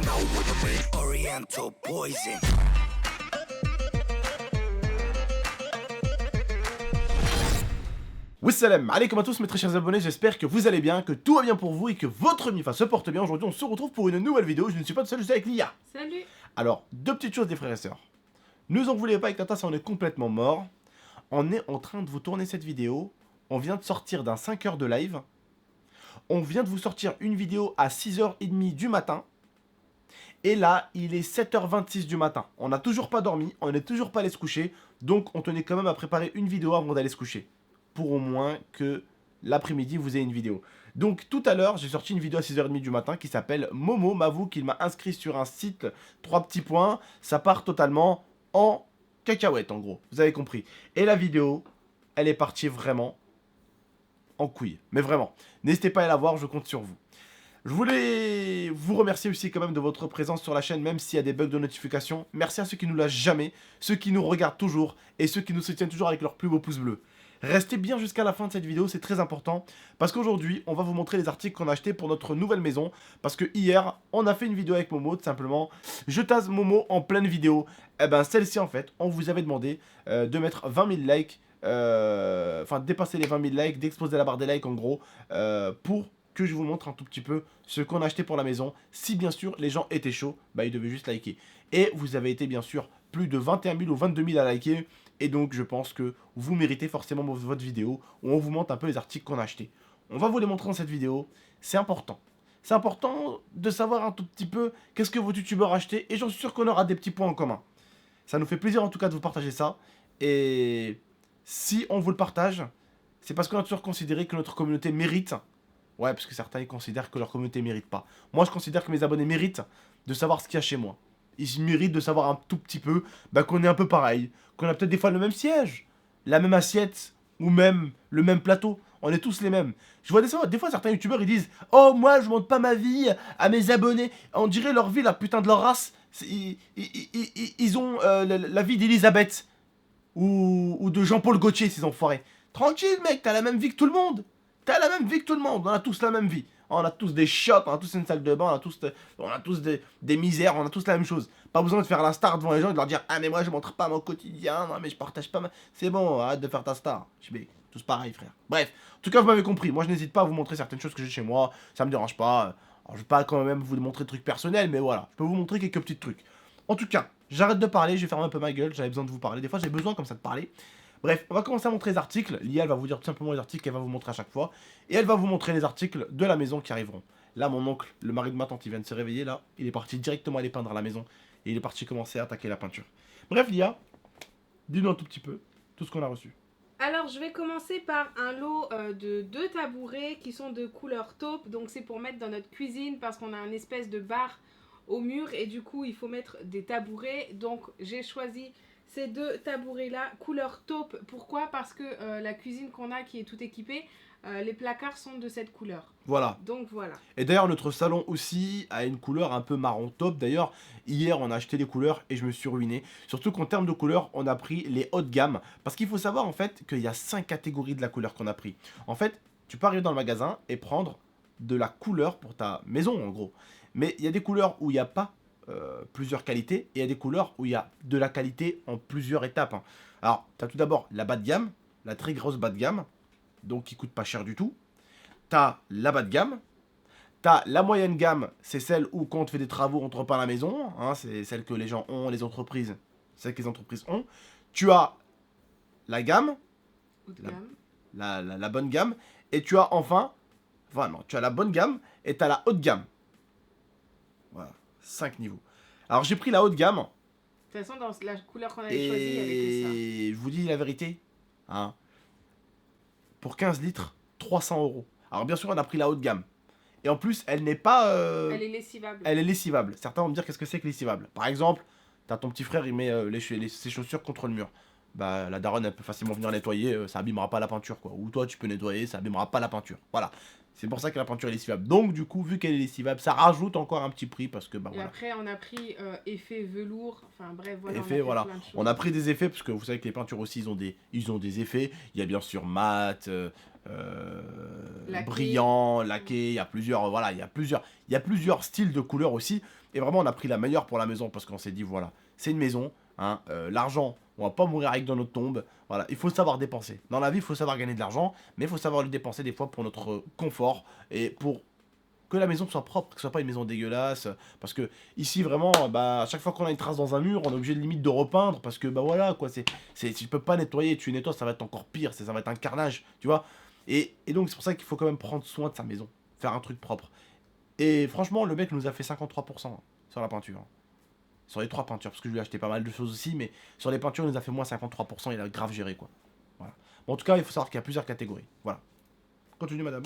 know what I mean. Oriental poison. Wassalam, alaikum à tous mes très chers abonnés, j'espère que vous allez bien, que tout va bien pour vous et que votre MIFA se porte bien. Aujourd'hui on se retrouve pour une nouvelle vidéo, je ne suis pas tout seul, je suis avec Lia. Salut. Alors, deux petites choses des frères et sœurs. Ne vous en voulez pas avec Tata, ça on est complètement mort. On est en train de vous tourner cette vidéo, on vient de sortir d'un 5 heures de live. On vient de vous sortir une vidéo à 6h30 du matin. Et là, il est 7h26 du matin. On n'a toujours pas dormi, on n'est toujours pas allé se coucher. Donc on tenait quand même à préparer une vidéo avant d'aller se coucher. Pour au moins que l'après-midi vous ayez une vidéo. Donc tout à l'heure, j'ai sorti une vidéo à 6h30 du matin qui s'appelle Momo m'avoue qu'il m'a inscrit sur un site 3 petits points. Ça part totalement en cacahuète en gros, vous avez compris. Et la vidéo, elle est partie vraiment en couille. Mais vraiment, n'hésitez pas à la voir, je compte sur vous. Je voulais vous remercier aussi quand même de votre présence sur la chaîne, même s'il y a des bugs de notification. Merci à ceux qui nous lâchent jamais, ceux qui nous regardent toujours et ceux qui nous soutiennent toujours avec leur plus beau pouce bleu. Restez bien jusqu'à la fin de cette vidéo, c'est très important. Parce qu'aujourd'hui, on va vous montrer les articles qu'on a achetés pour notre nouvelle maison. Parce que hier, on a fait une vidéo avec Momo, tout simplement. Je tase Momo en pleine vidéo. Et ben celle-ci, en fait, on vous avait demandé de mettre 20 000 likes. Enfin, dépasser les 20 000 likes, d'exploser la barre des likes en gros. Pour que je vous montre un tout petit peu ce qu'on a acheté pour la maison. Si bien sûr, les gens étaient chauds, bah ils devaient juste liker. Et vous avez été bien sûr plus de 21 000 ou 22 000 à liker. Et donc je pense que vous méritez forcément votre vidéo où on vous montre un peu les articles qu'on a achetés. On va vous les montrer dans cette vidéo, c'est important. C'est important de savoir un tout petit peu qu'est-ce que vos youtubeurs achetaient et j'en suis sûr qu'on aura des petits points en commun. Ça nous fait plaisir en tout cas de vous partager ça. Et si on vous le partage, c'est parce qu'on a toujours considéré que notre communauté mérite. Ouais, parce que certains ils considèrent que leur communauté mérite pas. Moi je considère que mes abonnés méritent de savoir ce qu'il y a chez moi. Ils méritent de savoir un tout petit peu qu'on est un peu pareil, qu'on a peut-être des fois le même siège, la même assiette, ou même le même plateau. On est tous les mêmes. Je vois des fois certains youtubeurs ils disent « Oh moi je montre pas ma vie à mes abonnés ». On dirait leur vie, la putain de leur race. Ils ont la vie d'Elisabeth ou de Jean-Paul Gaultier, ces enfoirés. Tranquille mec, t'as la même vie que tout le monde. T'as la même vie que tout le monde, on a tous la même vie. On a tous des shots, on a tous une salle de bain, on a tous des misères, on a tous la même chose. Pas besoin de faire la star devant les gens et de leur dire « Ah mais moi je montre pas mon quotidien, non mais je partage pas ma... » C'est bon, arrête de faire ta star. Je vais tous pareil frère. Bref, en tout cas vous m'avez compris, moi je n'hésite pas à vous montrer certaines choses que j'ai chez moi, ça me dérange pas. Alors je vais pas quand même vous montrer des trucs personnels, mais voilà, je peux vous montrer quelques petits trucs. En tout cas, j'arrête de parler, je vais fermer un peu ma gueule, j'avais besoin de vous parler, des fois j'ai besoin comme ça de parler. Bref, on va commencer à montrer les articles. Lia, elle va vous dire tout simplement les articles qu'elle va vous montrer à chaque fois. Et elle va vous montrer les articles de la maison qui arriveront. Là, mon oncle, le mari de ma tante, il vient de se réveiller là. Il est parti directement aller peindre la maison. Et il est parti commencer à attaquer la peinture. Bref, Lia, dis-nous un tout petit peu tout ce qu'on a reçu. Alors, je vais commencer par un lot de 2 tabourets qui sont de couleur taupe. Donc, c'est pour mettre dans notre cuisine parce qu'on a une espèce de bar au mur. Et du coup, il faut mettre des tabourets. Donc, j'ai choisi ces 2 tabourets là couleur taupe. Pourquoi? Parce que la cuisine qu'on a qui est tout équipée, les placards sont de cette couleur. Voilà. Donc voilà. Et d'ailleurs notre salon aussi a une couleur un peu marron taupe. D'ailleurs hier on a acheté les couleurs et je me suis ruiné. Surtout qu'en termes de couleurs on a pris les hautes gammes. Parce qu'il faut savoir en fait qu'il y a 5 catégories de la couleur qu'on a pris. En fait tu peux arriver dans le magasin et prendre de la couleur pour ta maison en gros. Mais il y a des couleurs où il n'y a pas plusieurs qualités et il y a des couleurs où il y a de la qualité en plusieurs étapes. Alors, tu as tout d'abord la bas de gamme, la très grosse bas de gamme, donc qui coûte pas cher du tout. Tu as la bas de gamme, tu as la moyenne gamme, c'est celle où quand on te fait des travaux, on te repeint la maison, hein, c'est celle que les gens ont, les entreprises, celle que les entreprises ont. Tu as la gamme, la bonne gamme, et tu as enfin, non, tu as la bonne gamme et tu as la haute gamme. Voilà. 5 niveaux. Alors j'ai pris la haute gamme. De toute façon, dans la couleur qu'on avait choisie, il y avait que ça. Et je vous dis la vérité. Hein, pour 15 litres, 300 €. Alors bien sûr, on a pris la haute gamme. Et en plus, elle n'est pas... Elle est lessivable. Elle est lessivable. Certains vont me dire qu'est-ce que c'est que lessivable. Par exemple, t'as ton petit frère, il met ses chaussures contre le mur. Bah la daronne, elle peut facilement venir nettoyer, ça abîmera pas la peinture quoi. Ou toi, tu peux nettoyer, ça abîmera pas la peinture. Voilà. C'est pour ça que la peinture est lessivable. Donc du coup, vu qu'elle est lessivable, ça rajoute encore un petit prix parce que bah Et voilà. après, on a pris effet velours. Enfin bref, voilà. Effet, voilà. Plein de choses. On a pris des effets parce que vous savez que les peintures aussi, ils ont des effets. Il y a bien sûr mat, Laqué. brillant, laqué. Il y a plusieurs, voilà, il y a plusieurs styles de couleurs aussi. Et vraiment, on a pris la meilleure pour la maison parce qu'on s'est dit voilà, c'est une maison. Hein, l'argent, on va pas mourir avec dans notre tombe. Voilà, il faut savoir dépenser. Dans la vie, il faut savoir gagner de l'argent, mais il faut savoir le dépenser des fois pour notre confort et pour que la maison soit propre, que ce soit pas une maison dégueulasse. Parce que ici, vraiment, bah, à chaque fois qu'on a une trace dans un mur, on est obligé de limite de repeindre parce que bah voilà quoi, si tu peux pas nettoyer, tu nettoies, ça va être encore pire, ça va être un carnage, tu vois. Et donc c'est pour ça qu'il faut quand même prendre soin de sa maison, faire un truc propre. Et franchement, le mec nous a fait 53% sur la peinture. Sur les 3 peintures, parce que je lui ai acheté pas mal de choses aussi, mais sur les peintures, il nous a fait moins 53%, il a grave géré, quoi. Voilà. Bon, en tout cas, il faut savoir qu'il y a plusieurs catégories. Voilà. Continue, madame.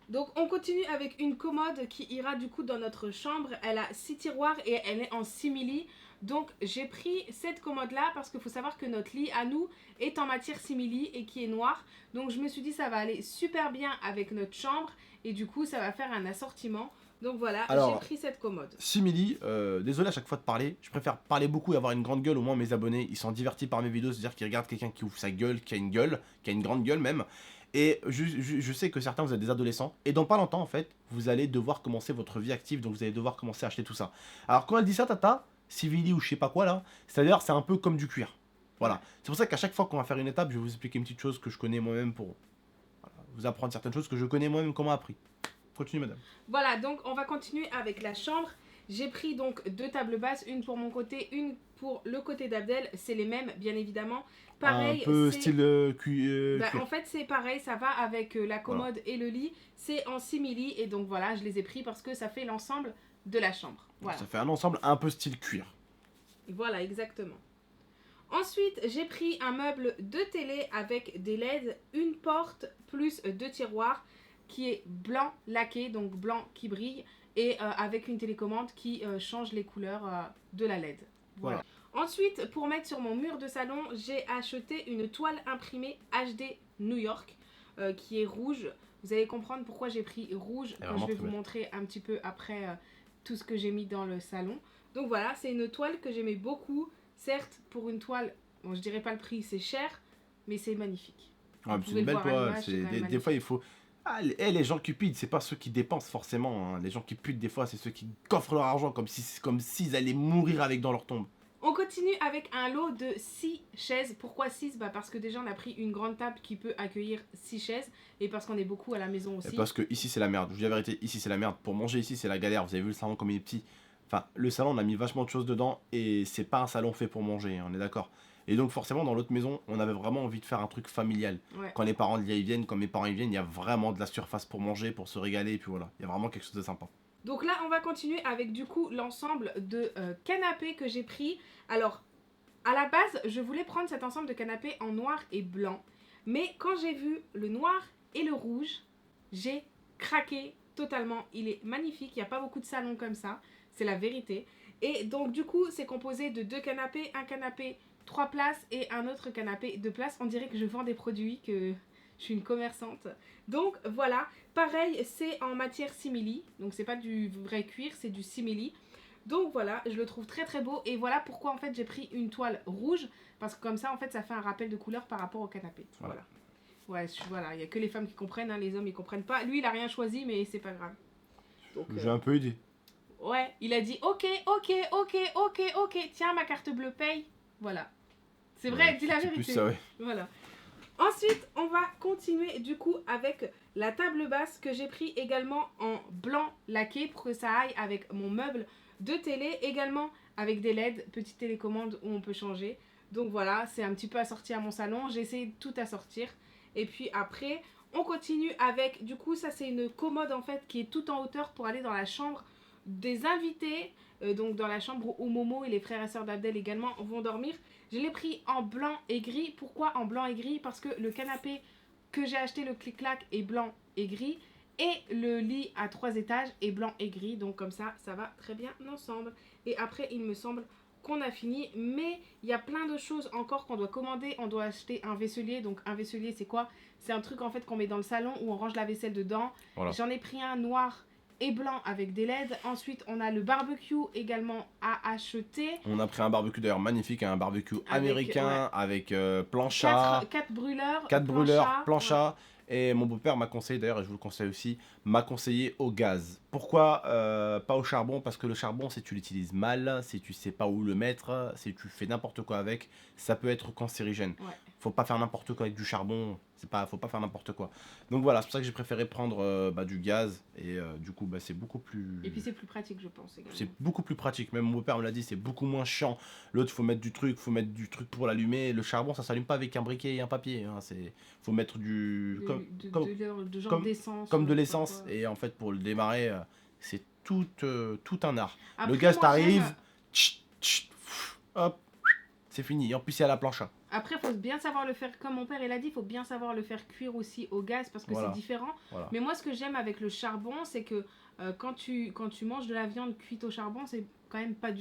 Donc on continue avec une commode qui ira du coup dans notre chambre. Elle a 6 tiroirs et elle est en simili. Donc j'ai pris cette commode là parce qu'il faut savoir que notre lit à nous est en matière simili et qui est noir. Donc je me suis dit ça va aller super bien avec notre chambre et du coup ça va faire un assortiment. Donc voilà, j'ai pris cette commode. Simili, désolé à chaque fois de parler. Je préfère parler beaucoup et avoir une grande gueule. Au moins mes abonnés, ils sont divertis par mes vidéos. C'est-à-dire qu'ils regardent quelqu'un qui ouvre sa gueule, qui a une grande gueule même. Et je sais que certains, vous êtes des adolescents. Et dans pas longtemps, en fait, vous allez devoir commencer votre vie active. Donc vous allez devoir commencer à acheter tout ça. Alors quand elle dit ça, Tata, Civili ou je sais pas quoi là, c'est-à-dire c'est un peu comme du cuir. Voilà. C'est pour ça qu'à chaque fois qu'on va faire une étape, je vais vous expliquer une petite chose que je connais moi-même pour voilà, vous apprendre certaines choses que je connais moi-même comment appris. Continue, madame. Voilà, donc on va continuer avec la chambre. J'ai pris donc 2 tables basses, une pour mon côté, une pour le côté d'Abdel. C'est les mêmes, bien évidemment. Pareil, un peu style cuir. En fait, c'est pareil, ça va avec la commode et le lit. C'est en simili et donc voilà, je les ai pris parce que ça fait l'ensemble de la chambre. Voilà. Ça fait un ensemble un peu style cuir. Voilà, exactement. Ensuite, j'ai pris un meuble de télé avec des LED, une porte plus 2 tiroirs qui est blanc laqué, donc blanc qui brille, et avec une télécommande qui change les couleurs de la LED. Voilà. Ensuite, pour mettre sur mon mur de salon, j'ai acheté une toile imprimée HD New York qui est rouge. Vous allez comprendre pourquoi j'ai pris rouge, que je vais vous montrer un petit peu après tout ce que j'ai mis dans le salon. Donc voilà, c'est une toile que j'aimais beaucoup. Certes, pour une toile, bon, je dirais pas le prix, c'est cher, mais c'est magnifique. Ouais, c'est une belle toile. Des fois, il faut... Ah, les gens cupides, c'est pas ceux qui dépensent forcément. Hein. Les gens qui putent, des fois, c'est ceux qui coffrent leur argent comme s'ils allaient mourir avec dans leur tombe. On continue avec un lot de 6 chaises. Pourquoi 6 ? Bah parce que déjà on a pris une grande table qui peut accueillir 6 chaises. Et parce qu'on est beaucoup à la maison aussi. Et parce que ici c'est la merde. Je vous dis la vérité, ici c'est la merde. Pour manger ici c'est la galère. Vous avez vu le salon comme il est petit. Enfin, le salon on a mis vachement de choses dedans. Et c'est pas un salon fait pour manger, hein, on est d'accord. Et donc forcément dans l'autre maison on avait vraiment envie de faire un truc familial. Ouais. Quand les parents y viennent, quand mes parents y viennent, il y a vraiment de la surface pour manger, pour se régaler. Et puis voilà, il y a vraiment quelque chose de sympa. Donc là on va continuer avec du coup l'ensemble de canapés que j'ai pris. Alors... à la base, je voulais prendre cet ensemble de canapés en noir et blanc. Mais quand j'ai vu le noir et le rouge, j'ai craqué totalement. Il est magnifique, il n'y a pas beaucoup de salons comme ça, c'est la vérité. Et donc du coup, c'est composé de 2 canapés, un canapé 3 places et un autre canapé 2 places. On dirait que je vends des produits, que je suis une commerçante. Donc voilà, pareil, c'est en matière simili. Donc c'est pas du vrai cuir, c'est du simili. Donc voilà, je le trouve très très beau et voilà pourquoi en fait j'ai pris une toile rouge parce que comme ça en fait ça fait un rappel de couleur par rapport au canapé. Voilà. Ouais, voilà, il y a que les femmes qui comprennent, hein, les hommes ils comprennent pas. Lui il a rien choisi mais c'est pas grave. J'ai un peu aidé. Ouais, il a dit ok, tiens ma carte bleue paye. Voilà. C'est vrai, dis la vérité. Plus ça, ouais. Voilà. Ensuite, on va continuer du coup avec la table basse que j'ai pris également en blanc laqué pour que ça aille avec mon meuble de télé, également avec des LED, petite télécommande où on peut changer. Donc voilà, c'est un petit peu assorti à mon salon, j'ai essayé de tout assortir. Et puis après, on continue avec, du coup ça c'est une commode en fait qui est tout en hauteur pour aller dans la chambre des invités. Donc dans la chambre où Momo et les frères et sœurs d'Abdel également vont dormir. Je l'ai pris en blanc et gris. Pourquoi en blanc et gris ? Parce que le canapé que j'ai acheté, le clic-clac, est blanc et gris. Et le lit à 3 étages est blanc et gris. Donc comme ça, ça va très bien ensemble. Et après, il me semble qu'on a fini, mais il y a plein de choses encore qu'on doit commander. On doit acheter un vaisselier. Donc un vaisselier, c'est quoi? C'est un truc en fait qu'on met dans le salon où on range la vaisselle dedans. Voilà. J'en ai pris un noir et blanc avec des LED. Ensuite, on a le barbecue également à acheter. On a pris un barbecue d'ailleurs magnifique, un barbecue américain avec plancha, 4 brûleurs. 4 brûleurs, plancha. plancha. Et mon beau-père m'a conseillé, d'ailleurs, et je vous le conseille aussi, m'a conseillé au gaz. Pourquoi pas au charbon? Parce que le charbon, si tu l'utilises mal, si tu sais pas où le mettre, si tu fais n'importe quoi avec, ça peut être cancérigène. Ouais. Faut pas faire n'importe quoi avec du charbon, faut pas faire n'importe quoi. Donc voilà, c'est pour ça que j'ai préféré prendre du gaz, et du coup, c'est beaucoup plus... Et puis c'est plus pratique, je pense également. C'est beaucoup plus pratique, même mon beau-père me l'a dit, c'est beaucoup moins chiant. L'autre, faut mettre du truc pour l'allumer. Le charbon, ça s'allume pas avec un briquet et un papier. Hein. Faut mettre du... De genre d'essence. comme de l'essence. Et en fait, pour le démarrer, c'est tout un art. Après, le gaz moi, t'arrive, j'aime- hop, c'est fini. Et en plus, c'est à la plancha. Après, il faut bien savoir le faire, comme mon père il a dit, il faut bien savoir le faire cuire aussi au gaz parce que Voilà. c'est différent. Voilà. Mais moi, ce que j'aime avec le charbon, c'est que quand tu manges de la viande cuite au charbon, c'est quand même pas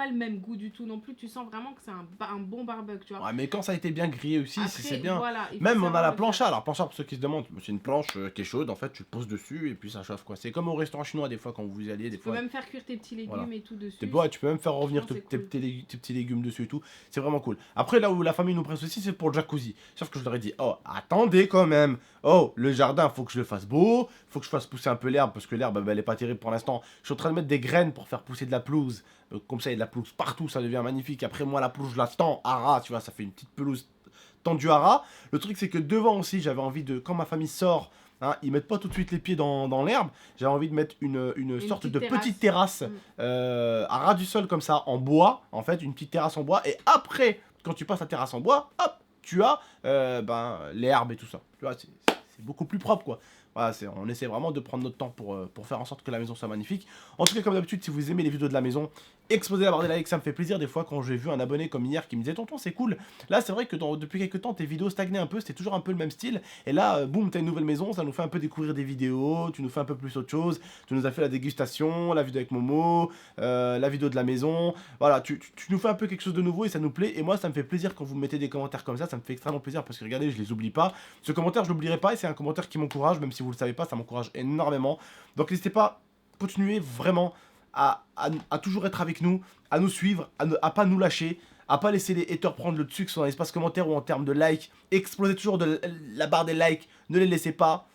le même goût du tout non plus. Tu sens vraiment que c'est un bon barbecue, tu vois. Ouais, mais quand ça a été bien grillé aussi, Après, c'est bien. voilà, il faut Même on a savoir la le plancha. faire. Alors, plancha, pour ceux qui se demandent, c'est une planche qui est chaude. En fait, tu le poses dessus et puis ça chauffe, quoi. C'est comme au restaurant chinois, des fois, quand vous y allez. Des Tu peux fois, même faire cuire tes petits légumes Voilà. et tout dessus. tu peux même faire revenir Franchement, tes, c'est cool. tes petits légumes dessus et tout. C'est vraiment cool. Après, là où la famille nous presse aussi, c'est pour le jacuzzi. Sauf que je leur ai dit, oh, attendez quand même. Oh, le jardin, faut que je le fasse beau. Faut que je fasse pousser un peu l'herbe parce que l'herbe, elle est pas terrible pour l'instant. Je suis en train de mettre des graines pour faire pousser de la pelouse. Comme ça, il y a de la pelouse partout, ça devient magnifique. Après, moi, la pelouse, je la tends à ras, tu vois, ça fait une petite pelouse tendue à ras. Le truc, c'est que devant aussi, j'avais envie de, quand ma famille sort, hein, ils mettent pas tout de suite les pieds dans l'herbe. J'avais envie de mettre une sorte petite de terrasse. petite terrasse à ras du sol, comme ça, en bois, en fait, une petite terrasse en bois. Et après, quand tu passes la terrasse en bois, hop, tu as l'herbe et tout ça. Tu vois, c'est beaucoup plus propre, quoi. Voilà, on essaie vraiment de prendre notre temps pour faire en sorte que la maison soit magnifique. En tout cas, comme d'habitude, si vous aimez les vidéos de la maison, explosez la barre des likes, ça me fait plaisir. Des fois, quand j'ai vu un abonné comme hier qui me disait tonton, c'est cool. Là, c'est vrai que depuis quelques temps, tes vidéos stagnaient un peu, c'était toujours un peu le même style. Et là, boum, t'as une nouvelle maison, ça nous fait un peu découvrir des vidéos, tu nous fais un peu plus autre chose. Tu nous as fait la dégustation, la vidéo avec Momo, la vidéo de la maison. Voilà, tu nous fais un peu quelque chose de nouveau et ça nous plaît. Et moi, ça me fait plaisir quand vous mettez des commentaires comme ça me fait extrêmement plaisir parce que regardez, je les oublie pas. Ce commentaire, je l'oublierai pas et c'est un commentaire qui m'encourage, même si vous le savez pas, ça m'encourage énormément. Donc n'hésitez pas, continuez vraiment à toujours être avec nous, à nous suivre, à pas nous lâcher, à pas laisser les haters prendre le dessus, que ce soit dans l'espace commentaire ou en termes de likes. Explosez toujours la barre des likes, ne les laissez pas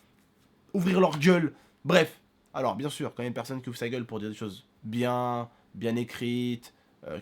ouvrir leur gueule. Bref, alors bien sûr, quand il y a une personne qui ouvre sa gueule pour dire des choses bien écrites,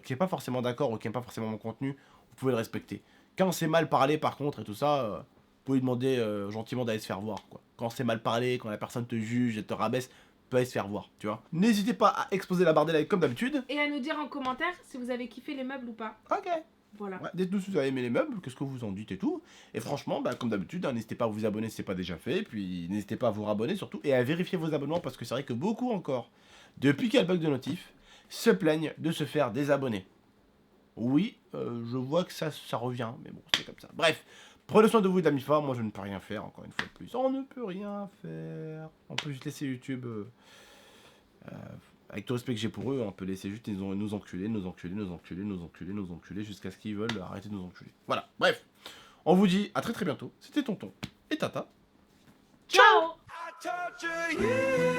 qui n'est pas forcément d'accord ou qui n'aime pas forcément mon contenu, vous pouvez le respecter. Quand c'est mal parlé par contre et tout ça, vous pouvez lui demander gentiment d'aller se faire voir, quoi. Quand c'est mal parlé, quand la personne te juge et te rabaisse, peut aller se faire voir, tu vois. N'hésitez pas à exploser la barre des likes comme d'habitude. Et à nous dire en commentaire si vous avez kiffé les meubles ou pas. Ok. Voilà. Ouais, dites-nous si vous avez aimé les meubles, qu'est-ce que vous en dites et tout. Et franchement, comme d'habitude, hein, n'hésitez pas à vous abonner si ce n'est pas déjà fait. Puis n'hésitez pas à vous rabonner surtout et à vérifier vos abonnements parce que c'est vrai que beaucoup encore, depuis qu'il y a le bug de notif, se plaignent de se faire désabonner. Oui, je vois que ça revient, mais bon, c'est comme ça. Bref, prenez soin de vous et d'Amifa, moi je ne peux rien faire, encore une fois de plus. On ne peut rien faire. On peut juste laisser YouTube... avec tout le respect que j'ai pour eux, on peut laisser juste nous enculer jusqu'à ce qu'ils veulent arrêter de nous enculer. Voilà, bref. On vous dit à très bientôt. C'était Tonton et Tata. Ciao. I torture you.